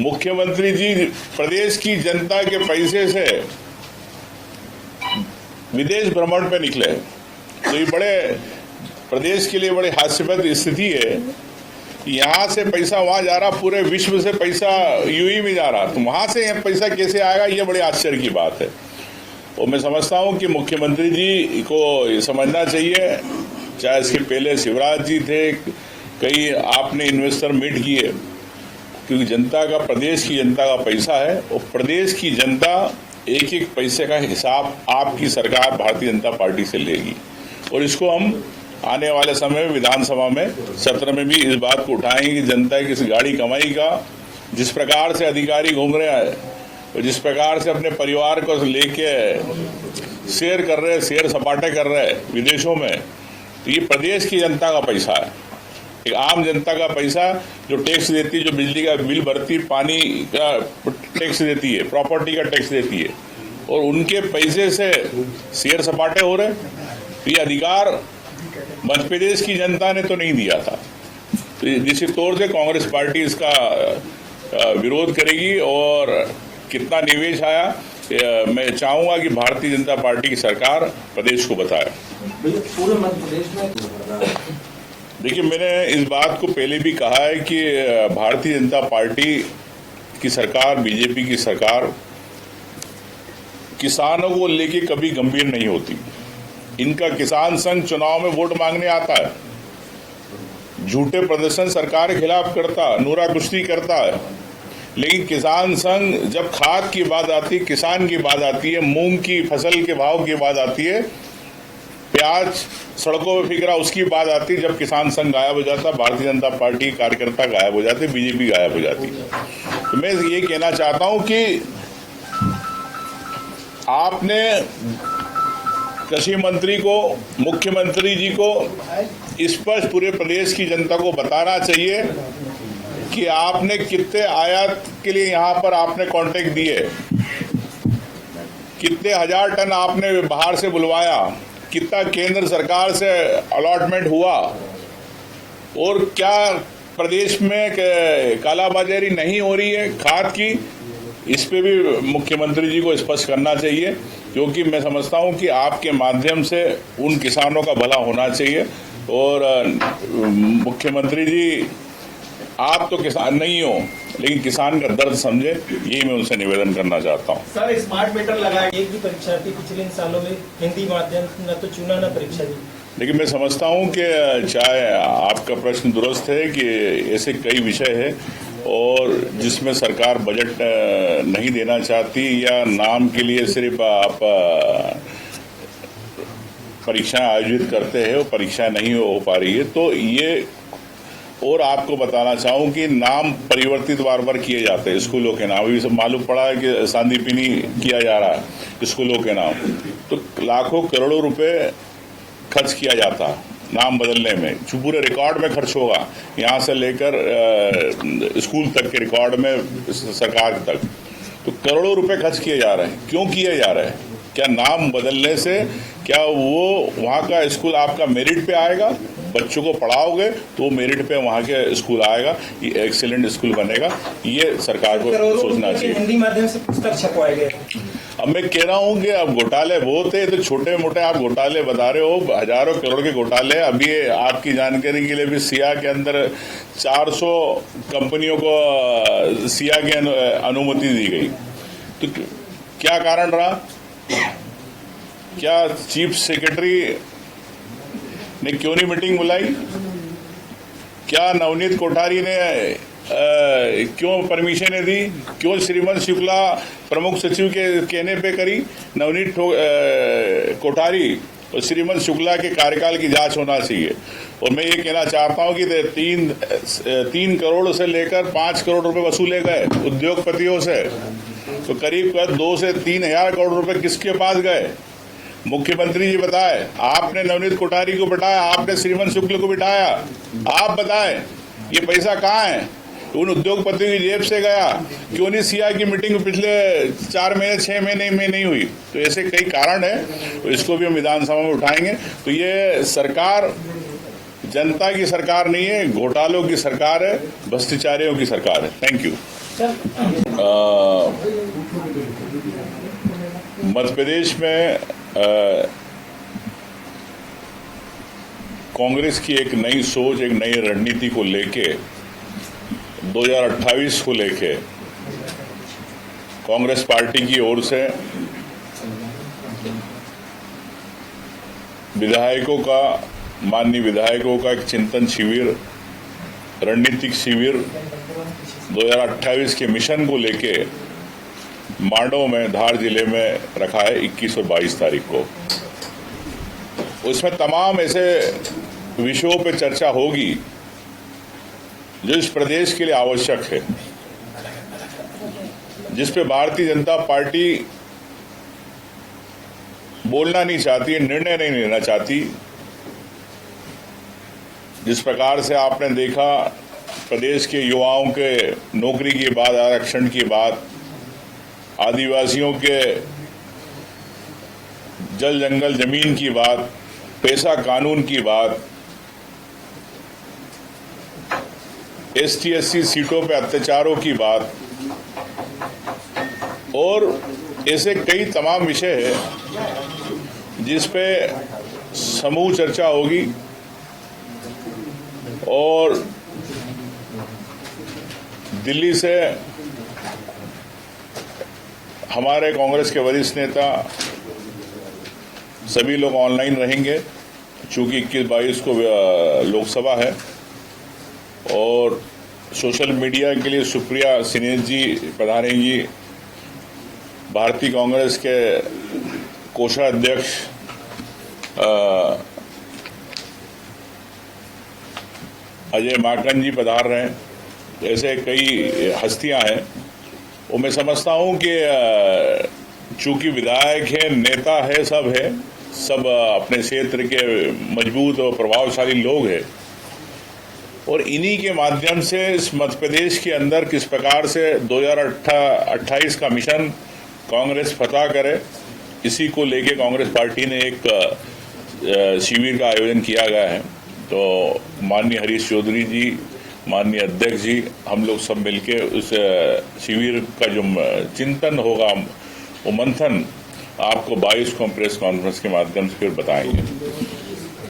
मुख्यमंत्री जी प्रदेश की जनता के पैसे से विदेश भ्रमण पे निकले, तो ये बड़े प्रदेश के लिए बड़ी हास्यास्पद स्थिति है। यहाँ से पैसा वहाँ जा रहा, पूरे विश्व से पैसा यूएई में जा रहा, तो वहाँ से यहाँ पैसा कैसे आएगा, ये बड़े आश्चर्य की बात है। और मैं समझता हूँ कि मुख्यमंत्री जी को समझना चाहिए, चाहे इसके पहले शिवराज जी थे, कई आपने इन्वेस्टर मीट किए, क्योंकि जनता का, प्रदेश की जनता का पैसा है और प्रदेश की जनता एक एक पैसे का हिसाब आपकी सरकार भारतीय जनता पार्टी से लेगी। और इसको हम आने वाले समय में विधानसभा में सत्र में भी इस बात को उठाएंगे कि जनता की इस गाड़ी कमाई का जिस प्रकार से अधिकारी घूम रहे हैं और जिस प्रकार से अपने परिवार को लेके शेयर कर रहे हैं, शेयर सपाटे कर रहे हैं विदेशों में, तो ये प्रदेश की जनता का पैसा है, एक आम जनता का पैसा जो टैक्स देती है, जो बिजली का बिल भरती, पानी का टैक्स देती है, प्रॉपर्टी का टैक्स देती है, और उनके पैसे से शेयर सपाटे हो रहे। तो ये अधिकार मध्य प्रदेश की जनता ने तो नहीं दिया था। तो निश्चित तौर से कांग्रेस पार्टी इसका विरोध करेगी। और कितना निवेश आया, मैं चाहूंगा कि भारतीय जनता पार्टी की सरकार प्रदेश को बताए। पूरे मध्य प्रदेश में देखिए, मैंने इस बात को पहले भी कहा है कि भारतीय जनता पार्टी की सरकार, बीजेपी की सरकार किसानों को लेके कभी गंभीर नहीं होती। इनका किसान संघ चुनाव में वोट मांगने आता है, झूठे प्रदर्शन सरकार के खिलाफ करता, नूरा कुश्ती करता है, लेकिन किसान संघ जब खाद की बात आती है, किसान की बात आती है, मूंग की फसल के भाव की बात आती है, प्याज सड़कों में फिक रहा उसकी बात आती, जब किसान संघ गायब हो जाता, भारतीय जनता पार्टी कार्यकर्ता गायब हो जाते, बीजेपी गायब हो जाती। तो मैं ये कहना चाहता हूं कि आपने कृषि मंत्री को, मुख्यमंत्री जी को स्पष्ट पूरे प्रदेश की जनता को बताना चाहिए कि आपने कितने आयात के लिए यहाँ पर आपने कॉन्ट्रैक्ट दिए, कितने हजार टन आपने बाहर से बुलवाया, कितना केंद्र सरकार से अलॉटमेंट हुआ, और क्या प्रदेश में कालाबाजारी नहीं हो रही है खाद की, इस पे भी मुख्यमंत्री जी को स्पष्ट करना चाहिए। क्योंकि मैं समझता हूं कि आपके माध्यम से उन किसानों का भला होना चाहिए। और मुख्यमंत्री जी, आप तो किसान नहीं हो, लेकिन किसान का दर्द समझे, यही मैं उनसे निवेदन करना चाहता हूं। सर, स्मार्ट मीटर लगाया, एक भी परीक्षार्थी पिछले इन सालों में हिंदी माध्यम न तो चुना न परीक्षा दी। लेकिन मैं समझता हूं कि चाहे आपका प्रश्न दुरुस्त है कि ऐसे कई विषय है और जिसमें सरकार बजट नहीं देना चाहती या नाम के लिए सिर्फ आप परीक्षाएं आयोजित करते हैं, वो परीक्षाएं नहीं हो पा रही है, तो ये, और आपको बताना चाहूँ कि नाम परिवर्तित बार बार किए जाते हैं स्कूलों के नाम। अभी सब मालूम पड़ा है कि सांदीपनी किया जा रहा है स्कूलों के नाम, तो लाखों करोड़ों रुपए खर्च किया जाता नाम बदलने में, जो पूरे रिकॉर्ड में खर्च होगा, यहाँ से लेकर स्कूल तक के रिकॉर्ड में सरकार तक, तो करोड़ों रुपए खर्च किए जा रहे हैं। क्यों किए जा रहे हैं? क्या नाम बदलने से क्या वो वहाँ का स्कूल आपका मेरिट पे आएगा? बच्चों को पढ़ाओगे तो मेरिट पे वहाँ के स्कूल आएगा, ये एक्सीलेंट स्कूल बनेगा। ये सरकार को सोचना चाहिए। हिंदी माध्यम से पुस्तक छपवाए गए। अब मैं कह रहा हूँ कि अब घोटाले बहुत है, तो छोटे मोटे आप घोटाले बता रहे हो, हजारों करोड़ के घोटाले। अभी आपकी जानकारी के लिए भी सिया के अंदर 400 कंपनियों को सिया की अनुमति दी गई, तो क्या कारण रहा? क्या चीफ सेक्रेटरी ने क्यों नहीं मीटिंग बुलाई? क्या नवनीत कोठारी ने क्यों परमिशन दी? क्यों श्रीमंत शुक्ला प्रमुख सचिव के कहने पे करी? नवनीत कोठारी और श्रीमंत शुक्ला के कार्यकाल की जांच होना चाहिए। और मैं ये कहना चाहता हूं कि 3 करोड़ से लेकर 5 करोड़ रुपए वसूले गए उद्योगपतियों से, तो करीब 2 से 3 हजार करोड़ रुपए किसके पास गए? मुख्यमंत्री जी बताए, आपने नवनीत कोठारी को बिठाया, आपने श्रीमंत शुक्ल को बिठाया, आप बताएं ये पैसा कहाँ है? उन उद्योगपतियों की जेब से गया। क्यों नहीं सिया की मीटिंग पिछले 4 महीने 6 महीने में नहीं हुई? तो ऐसे कई कारण है, तो इसको भी हम विधानसभा में उठाएंगे। तो ये सरकार जनता की सरकार नहीं है, घोटालों की सरकार है, भ्रष्टाचारियों की सरकार है। Thank you. मध्य प्रदेश में कांग्रेस की एक नई सोच, एक नई रणनीति को लेके 2028 को लेके कांग्रेस पार्टी की ओर से माननीय विधायकों का एक चिंतन शिविर, रणनीतिक शिविर 2028 के मिशन को लेके मांडव में, धार जिले में रखा है 21 और 22 तारीख को। उसमें तमाम ऐसे विषयों पे चर्चा होगी जो इस प्रदेश के लिए आवश्यक है, जिस पे भारतीय जनता पार्टी बोलना नहीं चाहती है, निर्णय नहीं लेना चाहती। जिस प्रकार से आपने देखा प्रदेश के युवाओं के नौकरी की बात, आरक्षण की बात, आदिवासियों के जल जंगल जमीन की बात, पैसा कानून की बात, ST/SC सीटों पे अत्याचारों की बात और ऐसे कई तमाम विषय है जिस पे समूह चर्चा होगी। और दिल्ली से हमारे कांग्रेस के वरिष्ठ नेता सभी लोग ऑनलाइन रहेंगे, चूंकि 21-22 को लोकसभा है। और सोशल मीडिया के लिए सुप्रिया सिनेज जी, प्रधानी जी, भारतीय कांग्रेस के कोषाध्यक्ष अजय माकन जी पधार रहे हैं। ऐसे कई हस्तियां हैं। और मैं समझता हूं कि चूंकि विधायक है, नेता है, सब अपने क्षेत्र के मजबूत और प्रभावशाली लोग हैं। और इन्हीं के माध्यम से इस मध्य प्रदेश के अंदर किस प्रकार से 2028 का मिशन कांग्रेस फतह करे, इसी को लेके कांग्रेस पार्टी ने एक शिविर का आयोजन किया गया है। तो माननीय हरीश चौधरी जी, माननीय अध्यक्ष जी, हम लोग सब मिलके उस शिविर का जो चिंतन होगा, वो मंथन आपको 22 को प्रेस कॉन्फ्रेंस के माध्यम से फिर बताएंगे।